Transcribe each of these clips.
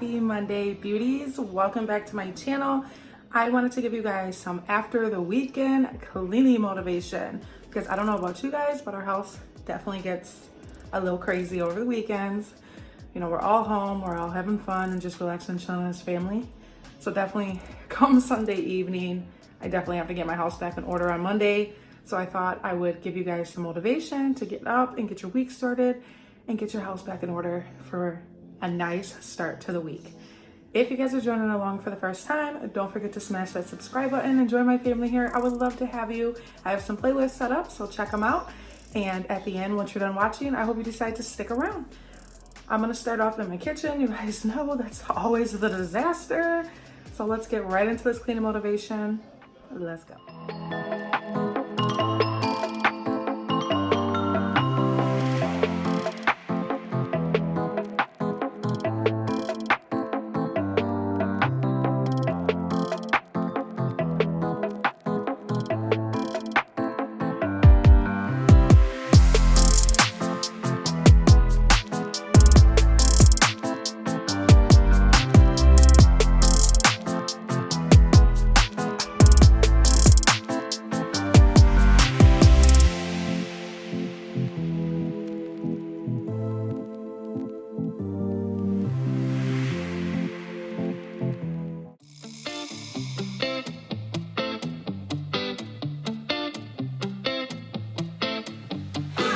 Happy Monday, beauties. Welcome back to my channel. I wanted to give you guys some after the weekend cleaning motivation because I don't know about you guys, but our house definitely gets a little crazy over the weekends. You know, we're all home, we're all having fun and just relaxing and chilling as family. So definitely come Sunday evening, I definitely have to get my house back in order on Monday. So I thought I would give you guys some motivation to get up and get your week started and get your house back in order for a nice start to the week. If you guys are joining along for the first time, don't forget to smash that subscribe button and join my family here. I would love to have you. I have some playlists set up, so check them out. And at the end, once you're done watching, I hope you decide to stick around. I'm gonna start off in my kitchen. You guys know that's always the disaster. So let's get right into this cleaning motivation. Let's go.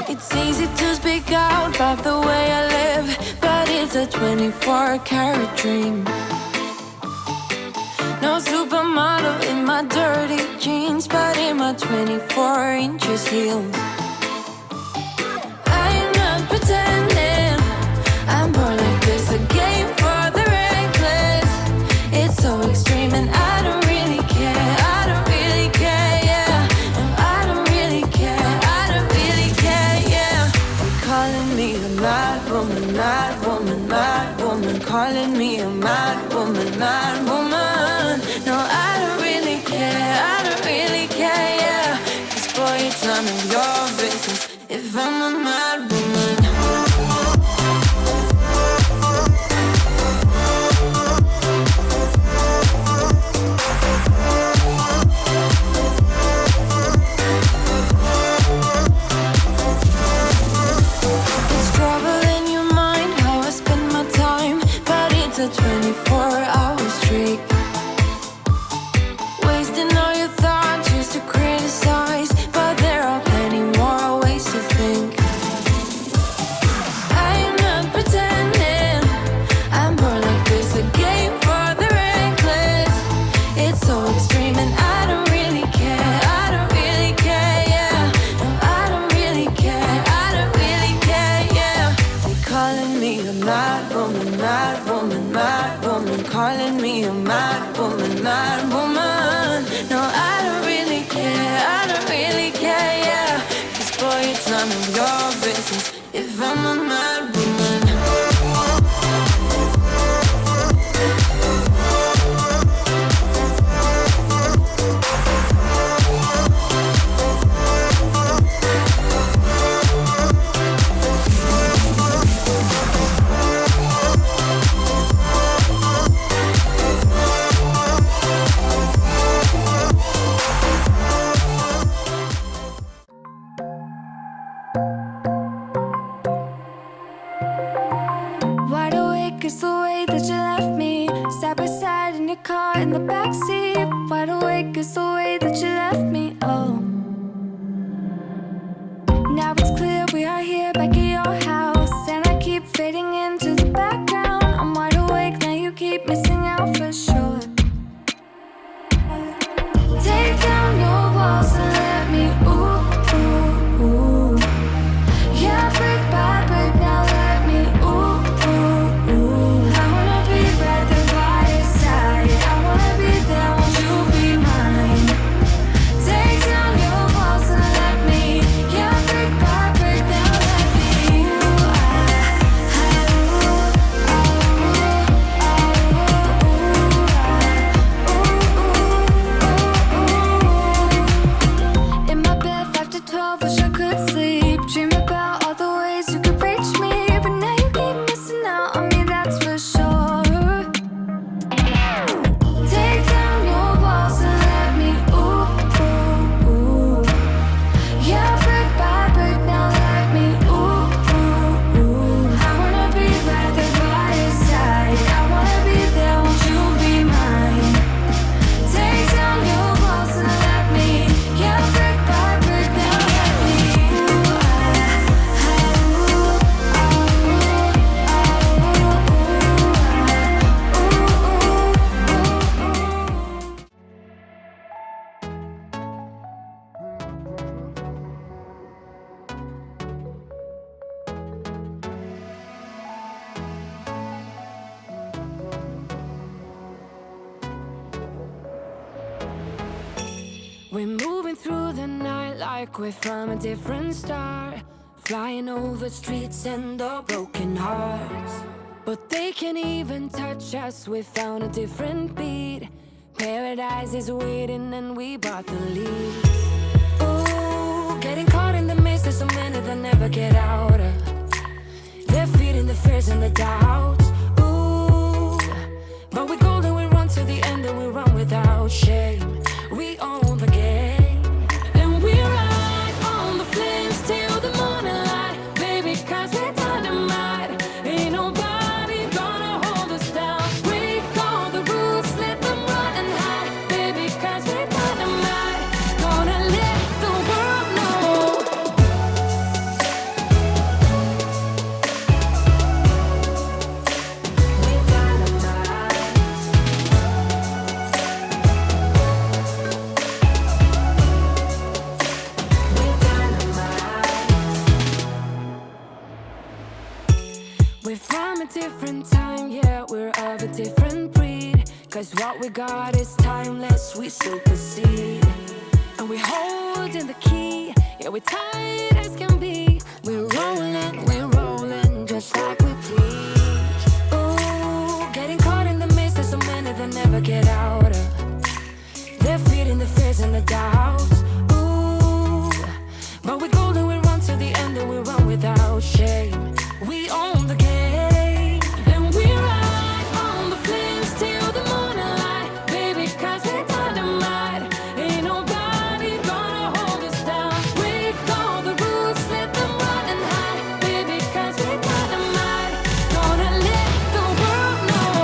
It's easy to speak out about the way I live, but it's a 24-karat dream. No supermodel in my dirty jeans, but in my 24 inches heels. I'm not pretending, I'm more like this, a game for the reckless. It's so extreme and I don't really care, I don't really care, yeah. No, I don't really care, I don't really care, yeah. They're calling me a mad woman, mad woman, mad woman. Calling me a mad woman, mad woman. No, I don't really care, I don't really care, yeah. 'Cause boy, it's none of your business if I'm a mad woman. It's trouble in your mind how I spend my time, but it's a 24-hour streak. Wasting all your thoughts just to criticize, but there are plenty more ways to think. I'm not pretending, I'm more like this, a game for the reckless. It's so extreme and I don't really care, I don't really care, yeah. No, I don't really care, I don't really care, yeah. They calling me a mad woman, mad woman, mad woman. Calling me a mad woman, mad woman. No, I don't really care, I don't really care, yeah. 'Cause boy, it's none of your business if I'm a mad woman. Wide awake is the way that you left me, side by side in your car in the backseat. Wide awake is the way that you left me, oh. Now it's clear we are here back at your house, and I keep fading into the background. I'm wide awake, now you keep missing out for sure. Take down your walls and let me, ooh, ooh, ooh. Yeah, brick by brick, now let me, ooh, ooh, ooh. I wanna be right there by your side, I wanna be there, won't you We're moving through the night like we're from a different star, flying over streets and our broken hearts. But they can't even touch us, we found a different beat. Paradise is waiting and we bought the lead. Ooh, getting caught in the maze, there's so many that never get out of. They're feeding the fears and the doubts. Ooh, but we're golden, we run to the end and we run without shame. We own the game, and we ride on the flames till the morning light, baby, 'cause we're dynamite. Ain't nobody gonna hold us down. Break all the rules, let them run and hide, baby, 'cause we're dynamite. Gonna let the world know. We're dynamite. We're dynamite. We're from a different time, yeah, we're of a different breed. 'Cause what we got is timeless, we supersede. And we're holding the key, yeah, we're tight as can be. We're rolling, just like we please. Ooh, getting caught in the maze, there's so many that never get out of. They're feeding the fears and the doubts. Ooh, but we're golden, we run to the end and we run without shame. We own the game, and we ride on the flames till the morning light, baby, 'cause we're dynamite. Ain't nobody gonna hold us down. Break all the rules, let them run and hide, baby, 'cause we're dynamite. Gonna let the world know.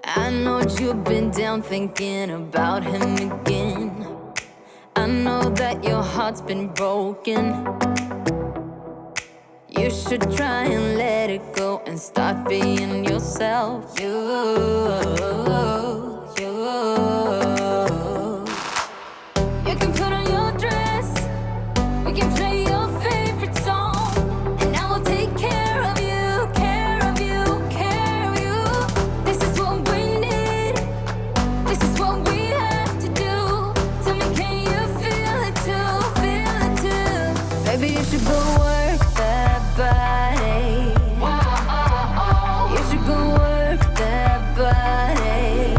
I know you've been down thinking about him again. I know that your heart's been broken. You should try and let it go and start being yourself. You. You can put on your dress, we can play your favorite song, and I will take care of you, care of you, care of you. This is what we need, this is what we have to do. Tell me, can you feel it too, feel it too? Baby, you should go work that body. You should go work that body.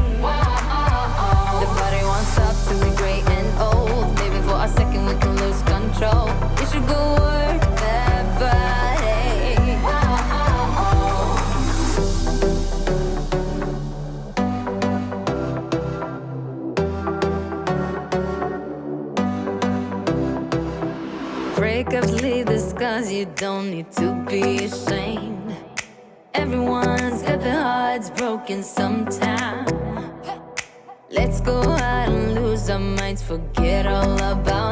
The body won't stop till we're great and old. Maybe for a second we can lose control. You should go work that body. Breakups leave the scars, you don't need to be ashamed. Everyone's got their hearts broken sometime. Let's go out and lose our minds, forget all about